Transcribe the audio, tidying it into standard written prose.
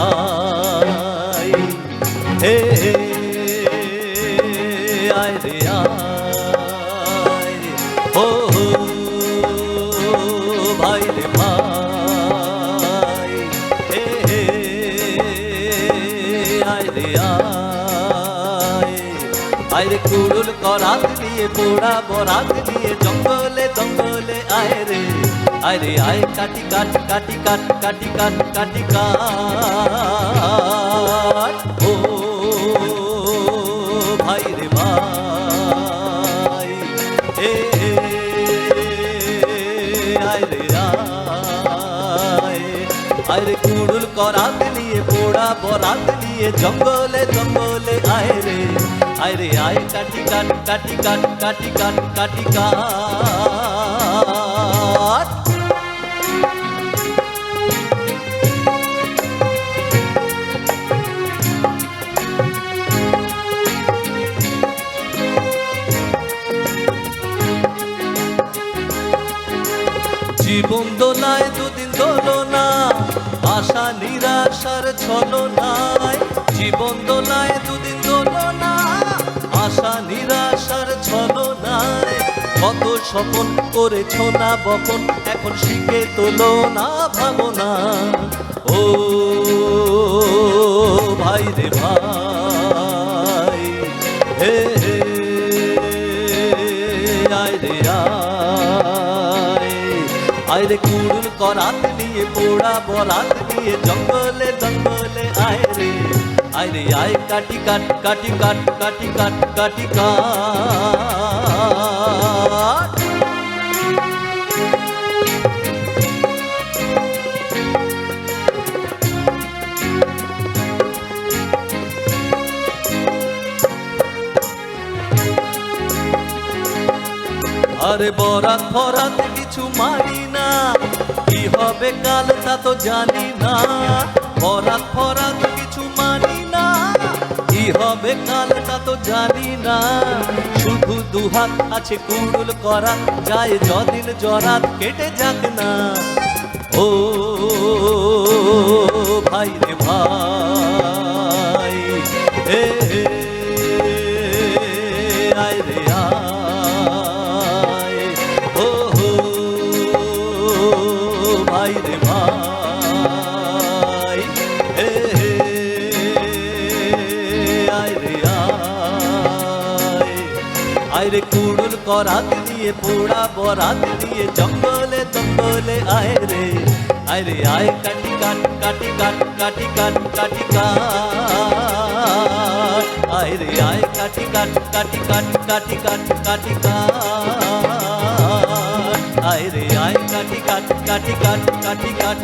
ভাই, হে আয় রে আয়, ও ভাই রে ভাই, হে আয় রে আয়, আয় রে কুড়ুল করাত নিয়ে পোড়া বরাত নিয়ে জঙ্গলে জঙ্গলে আয় রে আয় কাটি কাট কাটি কাট কাটি কাট কাটি কাট, ও ভাই রে ভাই, হে আয় রে আয় রে কুড়ুল করাত নিয়ে পোড়া বরাত নিয়ে জঙ্গলে জঙ্গলে আয় রে আয় কাটি কাট কাটি কাট কাটি কাট কাটি কাট। জীবন দোলায় দুদিন দোলনা, আশা নিরাশার ছলনায়, জীবন দোলায় দুদিন দোলনা, আশা নিরাশার ছলনায়, কত স্বপন করেছ না বপন, এখন শিখে তোলো না ভাবনা, ও ভাই রে ভাই, হে আয় রে আয় রে কুড়ুল করাত নিয়ে পোড়া বরাত নিয়ে জঙ্গলে জঙ্গলে আয় রে আয় কাটি কাট কাটি কাট কাটি কাট কাটি কাট। আরে বরাত ফরাত কিছু মানি না, কি হবে কাল তা তো জানি না, বরাত ফরাত কিছু মানি না, কি হবে কাল তা তো জানি না, শুধু দুহাত আছে কুড়ুল করা, যায় যদিন জরাত কেটে যাক না, ও ভাই রে ভাই, হে আয় রে ভাই রে ভাই, হে আয় রে আয় রে কুড়ুল করাত নিয়ে পোড়া বরাত নিয়ে জঙ্গলে জঙ্গলে আয় রে আয় কাটি কাট কাটি কাট কাটি কাট কাটি কাট, আয় রে আয় কাটি কাট কাটি কাট কাটি কাট কাটি কাট, আয় রে আয় কাটি কাট কাটি কাট কাটি কাট।